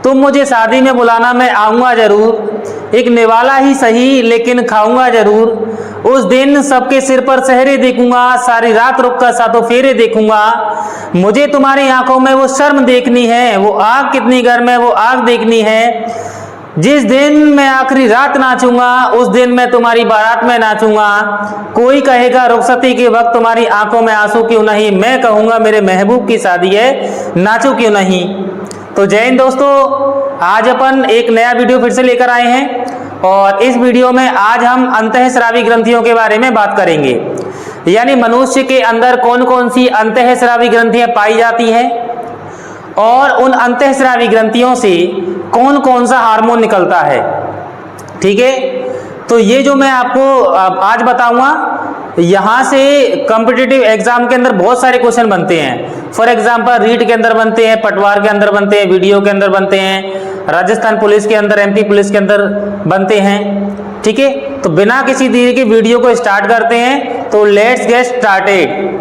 तुम मुझे शादी में बुलाना, मैं आऊँगा ज़रूर, एक निवाला ही सही लेकिन खाऊंगा ज़रूर। उस दिन सबके सिर पर सेहरे देखूंगा, सारी रात रुक कर सातों फेरे देखूंगा। मुझे तुम्हारी आंखों में वो शर्म देखनी है, वो आग कितनी गर्म है वो आग देखनी है। जिस दिन मैं आखिरी रात नाचूंगा, उस दिन मैं तुम्हारी बारात में नाचूंगा। कोई कहेगा रुखसती के वक्त तुम्हारी आंखों में आंसू क्यों नहीं, मैं कहूँगा मेरे महबूब की शादी है, नाचो क्यों नहीं। तो जय हिंद दोस्तों, आज अपन एक नया वीडियो फिर से लेकर आए हैं और इस वीडियो में आज हम अंतःस्रावी ग्रंथियों के बारे में बात करेंगे। यानी मनुष्य के अंदर कौन कौन सी अंतःस्रावी ग्रंथियां पाई जाती हैं और उन अंतःस्रावी ग्रंथियों से कौन कौन सा हार्मोन निकलता है। ठीक है, तो ये जो मैं आपको आज बताऊंगा, यहाँ से कॉम्पिटिटिव एग्जाम के अंदर बहुत सारे क्वेश्चन बनते हैं। फॉर एग्जांपल रीट के अंदर बनते हैं, पटवार के अंदर बनते हैं, वीडियो के अंदर बनते हैं, राजस्थान पुलिस के अंदर, एमपी पुलिस के अंदर बनते हैं। ठीक है, तो बिना किसी देरी के वीडियो को स्टार्ट करते हैं। तो लेट्स गेट स्टार्टेड।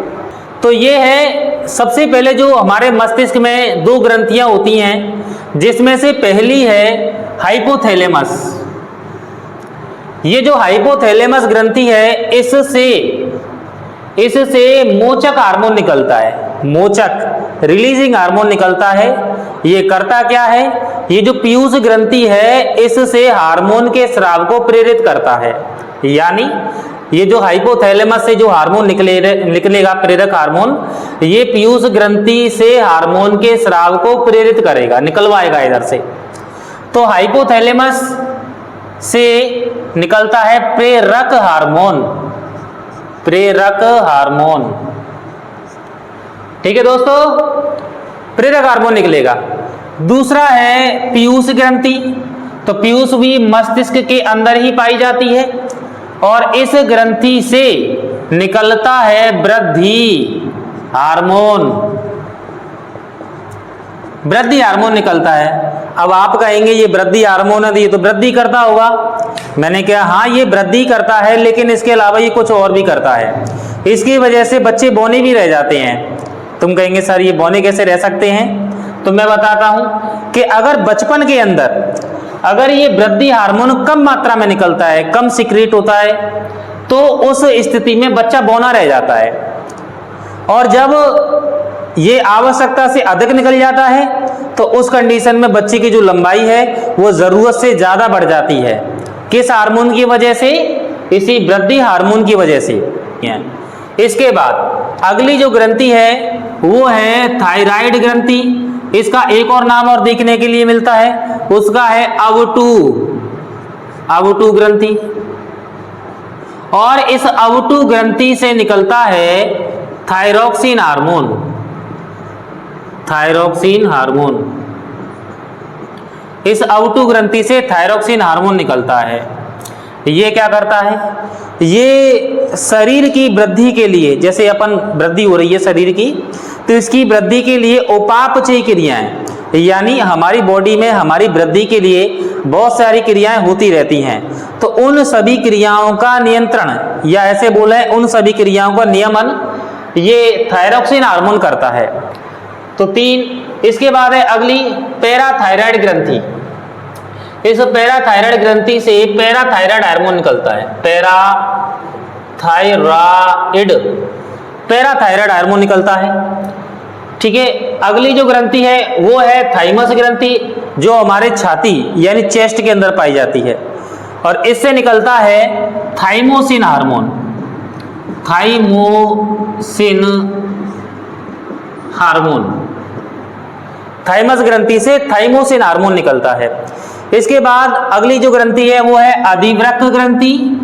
तो ये है सबसे पहले जो हमारे मस्तिष्क में दो ग्रंथियां होती हैं, जिसमें से पहली है हाइपोथैलेमस। ये जो हाइपोथैलेमस ग्रंथि है, इससे मोचक हार्मोन निकलता है, मोचक रिलीजिंग हार्मोन निकलता है। ये करता क्या है, ये जो पीयूष ग्रंथि है इससे हार्मोन के स्राव को प्रेरित करता है। यानी ये जो हाइपोथैलेमस से जो हार्मोन निकलेगा प्रेरक हार्मोन, ये पीयूष ग्रंथि से हार्मोन के स्राव को प्रेरित करेगा, निकलवाएगा इधर से। तो हाइपोथैलेमस से निकलता है प्रेरक हार्मोन, प्रेरक हार्मोन। ठीक है दोस्तों, प्रेरक हार्मोन निकलेगा। दूसरा है पीयूष ग्रंथि। तो पीयूष भी मस्तिष्क के अंदर ही पाई जाती है और इस ग्रंथि से निकलता है वृद्धि हार्मोन, वृद्धि हार्मोन निकलता है। अब आप कहेंगे ये वृद्धि हार्मोन है, ये तो वृद्धि करता होगा। मैंने कहा हाँ ये वृद्धि करता है, लेकिन इसके अलावा ये कुछ और भी करता है। इसकी वजह से बच्चे बौने भी रह जाते हैं। तुम कहेंगे सर ये बौने कैसे रह सकते हैं, तो मैं बताता हूं कि अगर बचपन के अंदर अगर ये वृद्धि हार्मोन कम मात्रा में निकलता है, कम सिक्रीट होता है, तो उस स्थिति में बच्चा बौना रह जाता है। और जब ये आवश्यकता से अधिक निकल जाता है तो उस कंडीशन में बच्चे की जो लंबाई है वो जरूरत से ज्यादा बढ़ जाती है। किस हार्मोन की वजह से, इसी वृद्धि हार्मोन की वजह से। इसके बाद अगली जो ग्रंथि है वो है थायराइड ग्रंथि। इसका एक और नाम और देखने के लिए मिलता है, उसका है अवटू ग्रंथि। और इस अवटू ग्रंथि से निकलता है थायरोक्सिन हार्मोन, थायरोक्सिन हार्मोन। इस अवटू ग्रंथि से थायरोक्सिन हार्मोन निकलता है। ये क्या करता है, ये शरीर की वृद्धि के लिए, जैसे अपन वृद्धि हो रही है शरीर की, तो इसकी वृद्धि के लिए उपापचयी क्रियाएं, यानी हमारी बॉडी में हमारी वृद्धि के लिए बहुत सारी क्रियाएं होती रहती हैं। तो उन सभी क्रियाओं का नियंत्रण, या ऐसे बोले उन सभी क्रियाओं का नियमन ये थायरोक्सिन हार्मोन करता है। तो 3। इसके बाद है अगली पैराथायराइड ग्रंथि। इस पैराथायराइड ग्रंथि से पैराथायराइड हार्मोन निकलता है, पैराथायराइड हार्मोन निकलता है। ठीक है, अगली जो ग्रंथि है वो है थाइमस ग्रंथि, जो हमारे छाती यानी चेस्ट के अंदर पाई जाती है और इससे निकलता है thymosin hormone, thymosin hormone. Thymus ग्रंथि से थाइमोसिन हार्मोन निकलता है। इसके बाद अगली जो ग्रंथि है वो है अधिवृक्क ग्रंथि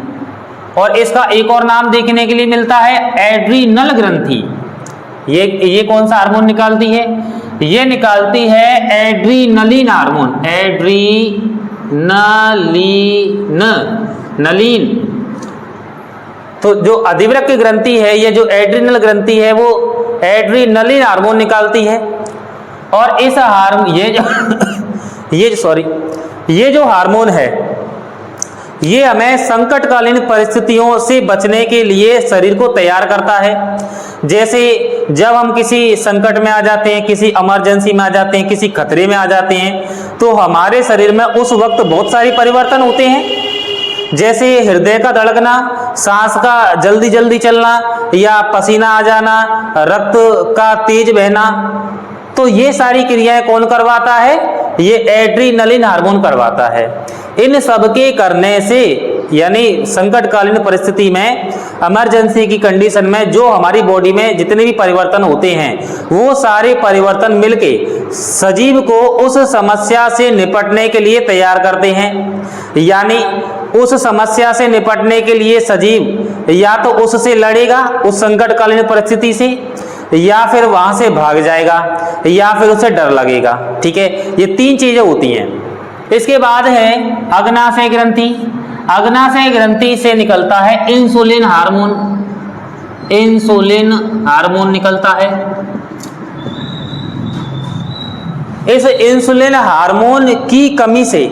और इसका एक और नाम देखने के लिए मिलता है एड्रीनल ग्रंथि। ये कौन सा हार्मोन निकालती है, ये निकालती है एड्रीनलिन हार्मोन, नलीन। तो जो अधिवृक्क ग्रंथि है, ये जो एड्रीनल ग्रंथि है वो एड्रीनलिन हार्मोन निकालती है। और इस हार्मोन ये जो हार्मोन है ये हमें संकटकालीन परिस्थितियों से बचने के लिए शरीर को तैयार करता है। जैसे जब हम किसी संकट में आ जाते हैं, किसी इमरजेंसी में आ जाते हैं, किसी खतरे में आ जाते हैं, तो हमारे शरीर में उस वक्त बहुत सारे परिवर्तन होते हैं, जैसे हृदय का धड़कना, सांस का जल्दी जल्दी चलना, या पसीना आ जाना, रक्त का तेज बहना। तो ये सारी क्रियाएं कौन करवाता है? ये एड्रीनलिन हार्मोन करवाता है। इन सब के करने से, यानी संकटकालीन परिस्थिति में, इमरजेंसी की कंडीशन में जो हमारी बॉडी में जितने भी परिवर्तन होते हैं, वो सारे परिवर्तन मिलके सजीव को उस समस्या से निपटने के लिए तैयार करते हैं। यानी उस समस्या से निपटने के लिए सजीव या तो उससे लड़ेगा, उस संकटकालीन परिस्थिति से, या फिर वहां से भाग जाएगा, या फिर उसे डर लगेगा। ठीक है, ये तीन चीजें होती हैं। इसके बाद है अग्नाशय ग्रंथि। अग्नाशय ग्रंथि से निकलता है इंसुलिन हार्मोन। इंसुलिन हार्मोन निकलता है। इस इंसुलिन हार्मोन की कमी से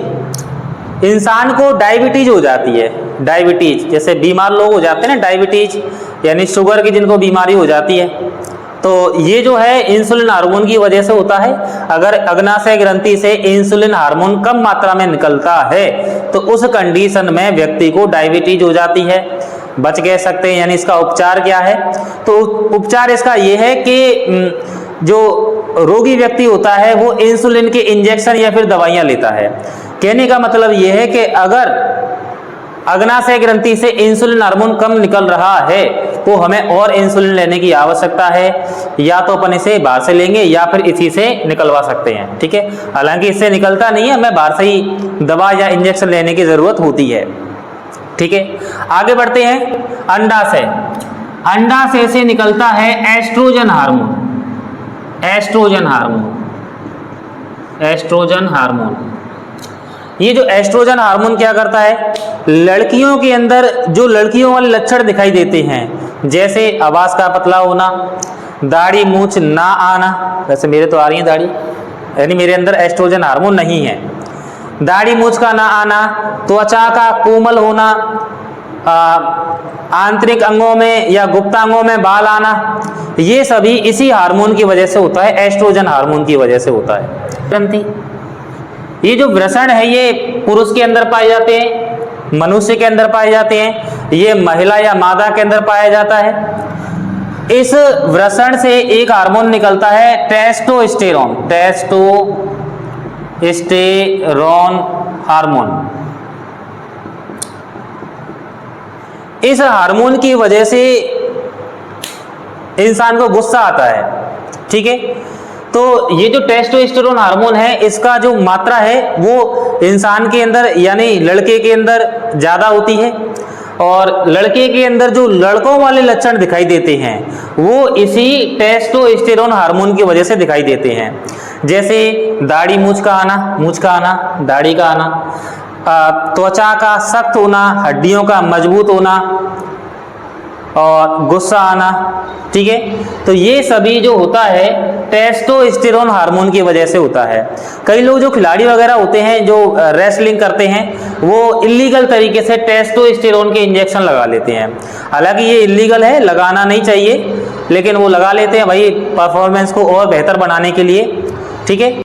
इंसान को डायबिटीज हो जाती है। डायबिटीज, जैसे बीमार लोग हो जाते हैं ना, डायबिटीज यानी शुगर की जिनको बीमारी हो जाती है, तो ये जो है इंसुलिन हार्मोन की वजह से होता है। अगर अग्नाशय ग्रंथि से इंसुलिन हार्मोन कम मात्रा में निकलता है तो उस कंडीशन में व्यक्ति को डायबिटीज हो जाती है। बच कह सकते हैं। यानी इसका उपचार क्या है? तो उपचार इसका ये है कि जो रोगी व्यक्ति होता है वो इंसुलिन के इंजेक्शन या फिर दवाइयाँ लेता है। कहने का मतलब ये है कि अगर अग्नाशय ग्रंथि से इंसुलिन हार्मोन कम निकल रहा है तो हमें और इंसुलिन लेने की आवश्यकता है। या तो अपन इसे बाहर से लेंगे या फिर इसी से निकलवा सकते हैं। ठीक है, हालांकि इससे निकलता नहीं है, हमें बाहर से ही दवा या इंजेक्शन लेने की जरूरत होती है। ठीक है, आगे बढ़ते हैं। अंडाशय। अंडाशय से निकलता है oestrogen hormone. Oestrogen hormone. Oestrogen hormone. ये जो एस्ट्रोजन हार्मोन क्या करता है? लड़कियों के अंदर जो लड़कियों वाले लक्षण दिखाई देते हैं, जैसे आवाज का पतला होना, दाढ़ी मूंछ ना आना, वैसे मेरे तो आ रही है दाढ़ी, यानी मेरे अंदर एस्ट्रोजन हार्मोन नहीं है, दाढ़ी मूंछ का ना आना, त्वचा का कोमल होना, आंतरिक अंगों में या गुप्तांगों में बाल आना, ये सभी इसी हार्मोन की वजह से होता है, एस्ट्रोजन हार्मोन की वजह से होता है। ग्रंथि, ये जो वृषण है ये पुरुष के अंदर पाए जाते हैं, मनुष्य के अंदर पाए जाते हैं, ये महिला या मादा के अंदर पाया जाता है। इस वृषण से एक हार्मोन निकलता है टेस्टोस्टेरोन। Testosterone hormone. इस हार्मोन की वजह से इंसान को गुस्सा आता है। ठीक है, तो ये जो टेस्टोस्टेरोन हार्मोन है इसका जो मात्रा है वो इंसान के अंदर यानी लड़के के अंदर ज़्यादा होती है, और लड़के के अंदर जो लड़कों वाले लक्षण दिखाई देते हैं वो इसी टेस्टोस्टेरोन हार्मोन की वजह से दिखाई देते हैं। जैसे दाढ़ी मूंछ का आना, दाढ़ी का आना, त्वचा का सख्त होना, हड्डियों का मजबूत होना और गुस्सा आना। ठीक है, तो ये सभी जो होता है टेस्टोस्टेरोन हार्मोन की वजह से होता है। कई लोग जो खिलाड़ी वगैरह होते हैं जो रेसलिंग करते हैं वो इलीगल तरीके से टेस्टोस्टेरोन के इंजेक्शन लगा लेते हैं। हालांकि ये इलीगल है, लगाना नहीं चाहिए, लेकिन वो लगा लेते हैं भाई परफॉर्मेंस को और बेहतर बनाने के लिए। ठीक है।